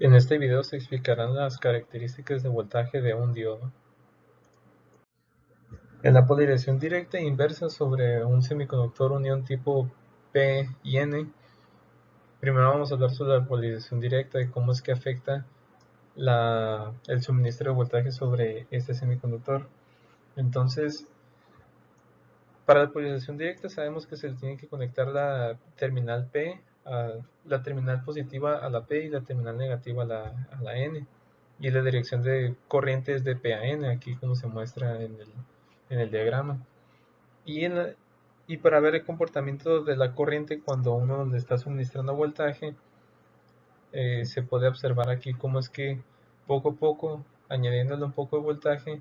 En este video se explicarán las características de voltaje de un diodo. En la polarización directa e inversa sobre un semiconductor unión tipo P y N, primero vamos a hablar sobre la polarización directa y cómo es que afecta el suministro de voltaje sobre este semiconductor. Entonces, para la polarización directa sabemos que se le tiene que conectar la terminal P, la terminal positiva a la P y la terminal negativa a la N. Y la dirección de corriente es de P a N, aquí como se muestra en el diagrama. Y para ver el comportamiento de la corriente cuando uno le está suministrando voltaje, se puede observar aquí cómo es que poco a poco, añadiéndole un poco de voltaje,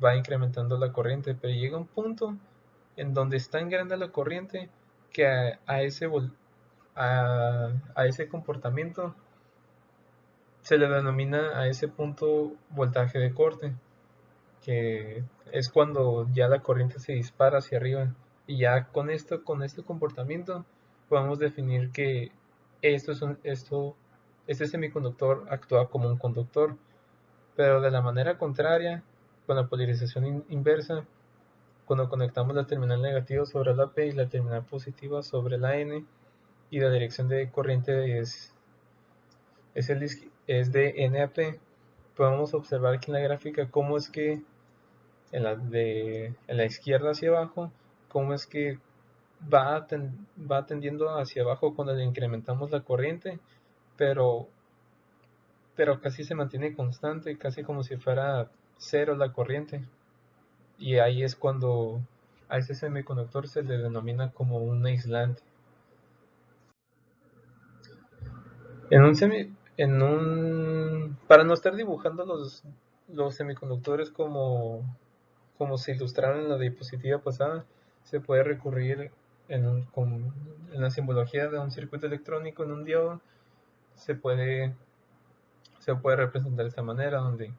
va incrementando la corriente, pero llega un punto en donde es tan grande la corriente que a ese comportamiento se le denomina a ese punto voltaje de corte, que es cuando ya la corriente se dispara hacia arriba. Y ya con este comportamiento, podemos definir que este semiconductor actúa como un conductor, pero de la manera contraria, con la polarización inversa, cuando conectamos la terminal negativa sobre la P y la terminal positiva sobre la N, y la dirección de corriente es de N a P, podemos observar aquí en la gráfica cómo es que en la izquierda hacia abajo, cómo es que va tendiendo hacia abajo cuando le incrementamos la corriente, pero, pero casi se mantiene constante, casi como si fuera cero la corriente. Y ahí es cuando a ese semiconductor se le denomina como un aislante. Para no estar dibujando los semiconductores como se ilustraron en la diapositiva pasada, se puede recurrir en la simbología de un circuito electrónico en un diodo, se puede, se puede representar de esta manera, donde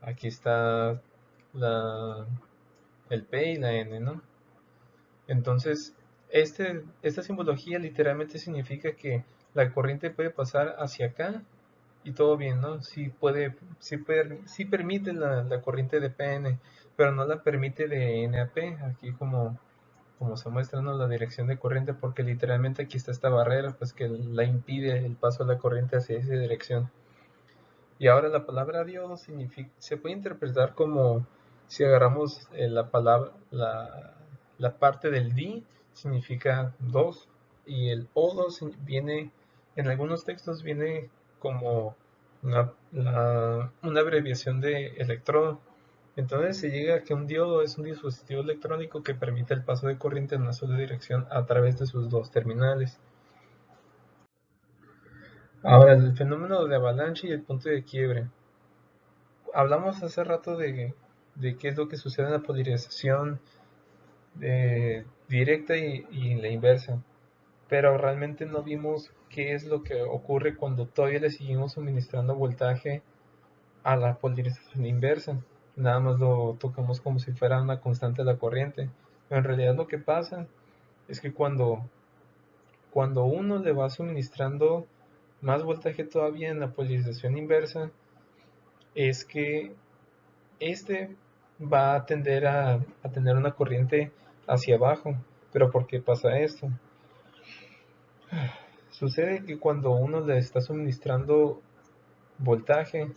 aquí está la, el P y la N, ¿no? Entonces, esta simbología literalmente significa que la corriente puede pasar hacia acá y todo bien, ¿no? Sí permite la corriente de PN, pero no la permite de N a P, aquí como se muestra, ¿no? La dirección de corriente, porque literalmente aquí está esta barrera, pues que la impide el paso de la corriente hacia esa dirección. Y ahora la palabra diodo se puede interpretar como si agarramos la parte del di, significa dos, y el O2 viene, en algunos textos viene como una abreviación de electrodo. Entonces se llega a que un diodo es un dispositivo electrónico que permite el paso de corriente en una sola dirección a través de sus dos terminales. Ahora, el fenómeno de avalancha y el punto de quiebre. Hablamos hace rato de qué es lo que sucede en la polarización directa y la inversa, pero realmente no vimos qué es lo que ocurre cuando todavía le seguimos suministrando voltaje a la polarización inversa. Nada más lo tocamos como si fuera una constante de la corriente, pero en realidad lo que pasa es que cuando uno le va suministrando más voltaje todavía en la polarización inversa, es que este va a tender a tener una corriente hacia abajo. Pero ¿por qué pasa esto? Sucede que cuando uno le está suministrando voltaje,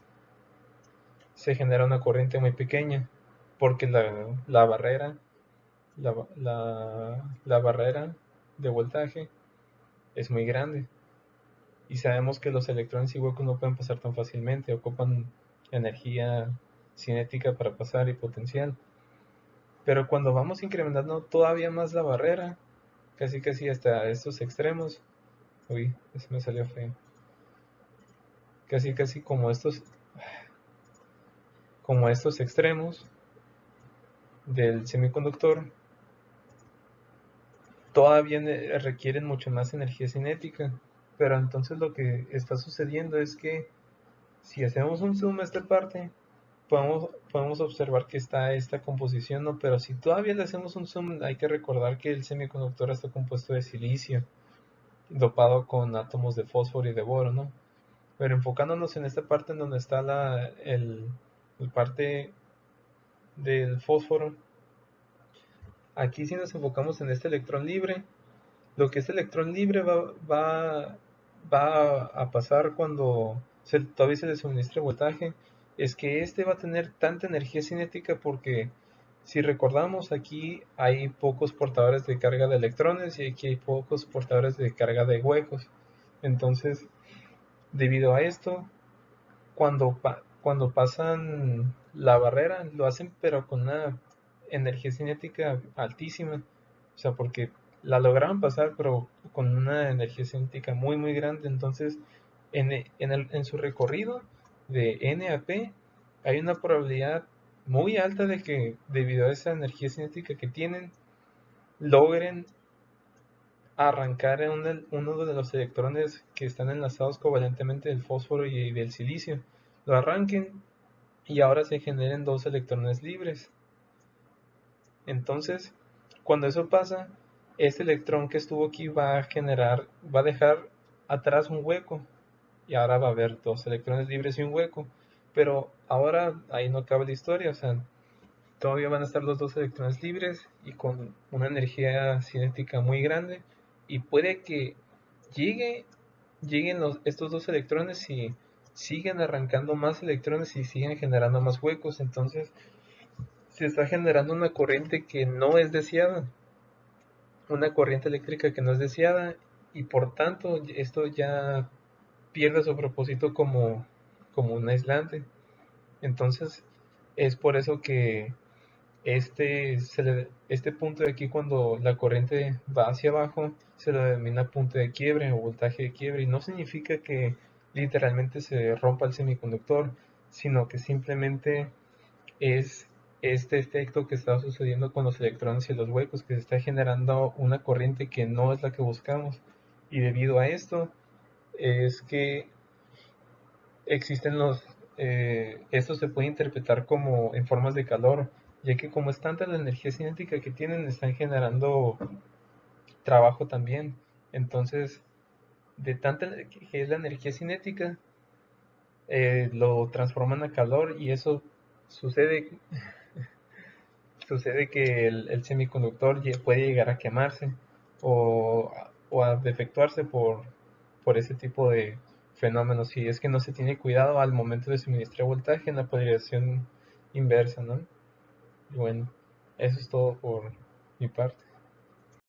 se genera una corriente muy pequeña, porque la barrera, la barrera de voltaje es muy grande. Y sabemos que los electrones y huecos no pueden pasar tan fácilmente, ocupan energía cinética para pasar y potencial. Pero cuando vamos incrementando todavía más la barrera, casi hasta estos extremos, uy, eso me salió feo, casi como estos extremos del semiconductor, todavía requieren mucho más energía cinética. Pero entonces lo que está sucediendo es que si hacemos un zoom a esta parte, podemos observar que está esta composición, ¿no? Pero si todavía le hacemos un zoom, hay que recordar que el semiconductor está compuesto de silicio, dopado con átomos de fósforo y de boro, ¿no? Pero enfocándonos en esta parte en donde está el parte del fósforo, aquí si nos enfocamos en este electrón libre, lo que este electrón libre va a pasar cuando todavía se le suministre voltaje, es que este va a tener tanta energía cinética porque si recordamos aquí hay pocos portadores de carga de electrones y aquí hay pocos portadores de carga de huecos. Entonces, debido a esto, cuando pasan la barrera, lo hacen pero con una energía cinética altísima. O sea, porque la lograron pasar, pero con una energía cinética muy, muy grande. Entonces, en su recorrido de N a P, hay una probabilidad muy alta de que, debido a esa energía cinética que tienen, logren arrancar uno de los electrones que están enlazados covalentemente del fósforo y del silicio. Lo arranquen y ahora se generen dos electrones libres. Entonces, cuando eso pasa, este electrón que estuvo aquí va a dejar atrás un hueco y ahora va a haber dos electrones libres y un hueco. Pero ahora ahí no acaba la historia, o sea, todavía van a estar los dos electrones libres y con una energía cinética muy grande y puede que llegue, lleguen estos dos electrones y sigan arrancando más electrones y sigan generando más huecos. Entonces se está generando una corriente que no es deseada, una corriente eléctrica que no es deseada y por tanto esto ya pierde su propósito como un aislante. Entonces es por eso que este punto de aquí, cuando la corriente va hacia abajo, se lo denomina punto de quiebre o voltaje de quiebre, y no significa que literalmente se rompa el semiconductor, sino que simplemente es este efecto que está sucediendo con los electrones y los huecos, que se está generando una corriente que no es la que buscamos. Y debido a esto es que existen esto se puede interpretar como en formas de calor, ya que como es tanta la energía cinética que tienen, están generando trabajo también. Entonces, de tanta que es la energía cinética, lo transforman a calor y eso sucede, sucede que el semiconductor puede llegar a quemarse o, o a defectuarse por ese tipo de fenómenos, si es que no se tiene cuidado al momento de suministrar voltaje en la polarización inversa, ¿no? Y bueno, eso es todo por mi parte.